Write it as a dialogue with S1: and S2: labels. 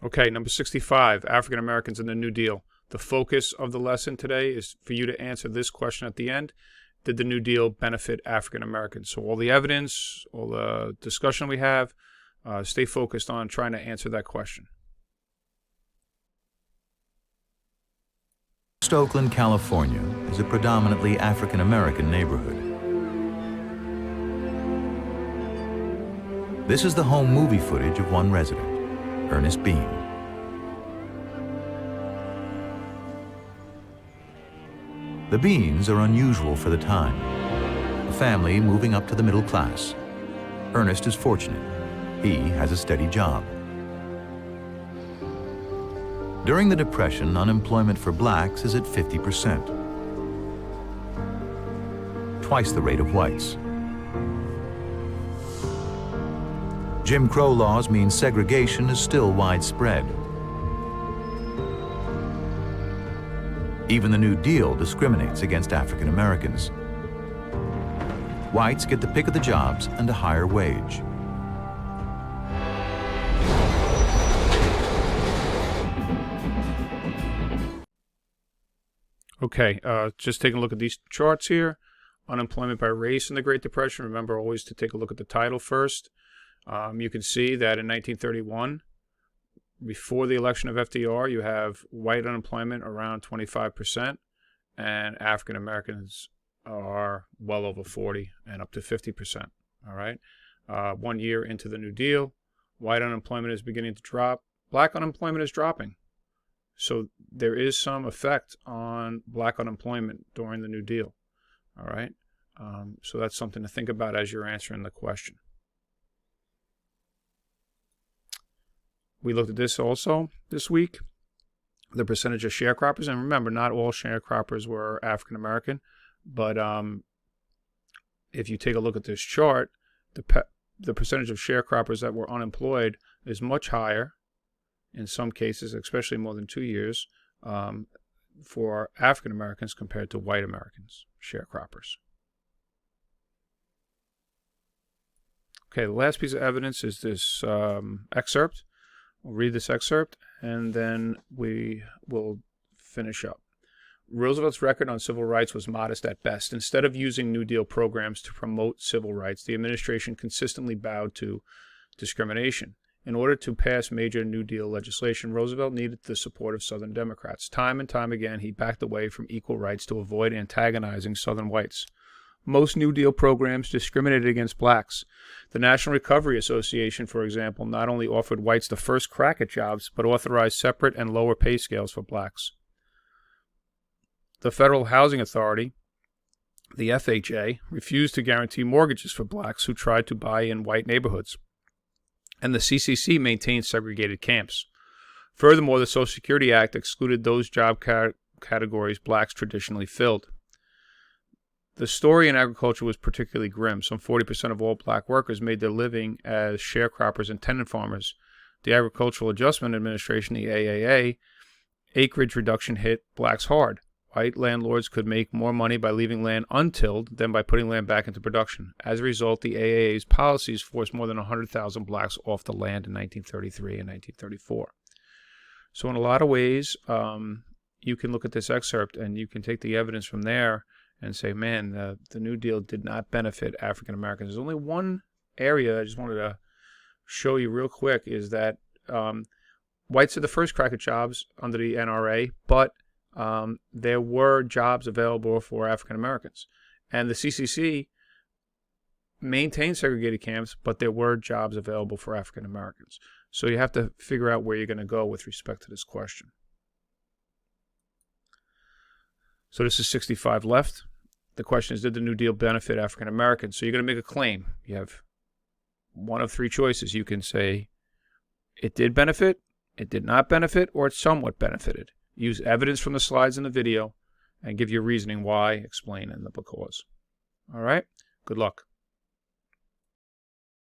S1: Okay, number 65, African Americans in the New Deal. The focus of the lesson today is for you to answer this question at the end. Did the New Deal benefit African Americans? So all the evidence, all the discussion we have, stay focused on trying to answer that question.
S2: West Oakland, California is a predominantly African American neighborhood. This is the home movie footage of one resident, Ernest Bean. The Beans are unusual for the time, a family moving up to the middle class. Ernest is fortunate. He has a steady job. During the Depression, unemployment for blacks is at 50%, twice the rate of whites. Jim Crow laws mean segregation is still widespread. Even the New Deal discriminates against African Americans. Whites get the pick of the jobs and a higher wage.
S1: Okay, just taking a look at these charts here. Unemployment by race in the Great Depression. Remember always to take a look at the title first. You can see that in 1931, before the election of FDR, you have white unemployment around 25%, and African Americans are well over 40 and up to 50%. All right. 1 year into the New Deal, white unemployment is beginning to drop. Black unemployment is dropping. So there is some effect on black unemployment during the New Deal. All right. So that's something to think about as you're answering the question. We looked at this also this week, the percentage of sharecroppers. And remember, not all sharecroppers were African American, but if you take a look at this chart, the percentage of sharecroppers that were unemployed is much higher in some cases, especially more than 2 years, for African Americans compared to white Americans, sharecroppers. Okay, the last piece of evidence is this excerpt. We'll read this excerpt, and then we will finish up. Roosevelt's record on civil rights was modest at best. Instead of using New Deal programs to promote civil rights, the administration consistently bowed to discrimination. In order to pass major New Deal legislation, Roosevelt needed the support of Southern Democrats. Time and time again, he backed away from equal rights to avoid antagonizing Southern whites. Most New Deal programs discriminated against blacks. The National Recovery Association, for example, not only offered whites the first crack at jobs, but authorized separate and lower pay scales for blacks. The Federal Housing Authority, the FHA, refused to guarantee mortgages for blacks who tried to buy in white neighborhoods. And the CCC maintained segregated camps. Furthermore, the Social Security Act excluded those job categories blacks traditionally filled. The story in agriculture was particularly grim. Some 40% of all black workers made their living as sharecroppers and tenant farmers. The Agricultural Adjustment Administration, the AAA, acreage reduction hit blacks hard. White landlords could make more money by leaving land untilled than by putting land back into production. As a result, the AAA's policies forced more than 100,000 blacks off the land in 1933 and 1934. So in a lot of ways, you can look at this excerpt and you can take the evidence from there and say, man, the New Deal did not benefit African Americans. There's only one area I just wanted to show you real quick is that whites had the first crack at jobs under the NRA, but there were jobs available for African Americans. And the CCC maintained segregated camps, but there were jobs available for African Americans. So you have to figure out where you're going to go with respect to this question. So this is 65 left. The question is, did the New Deal benefit African Americans? So you're going to make a claim. You have one of three choices. You can say it did benefit, it did not benefit, or it somewhat benefited. Use evidence from the slides in the video and give your reasoning why, explain, and the because. All right? Good luck.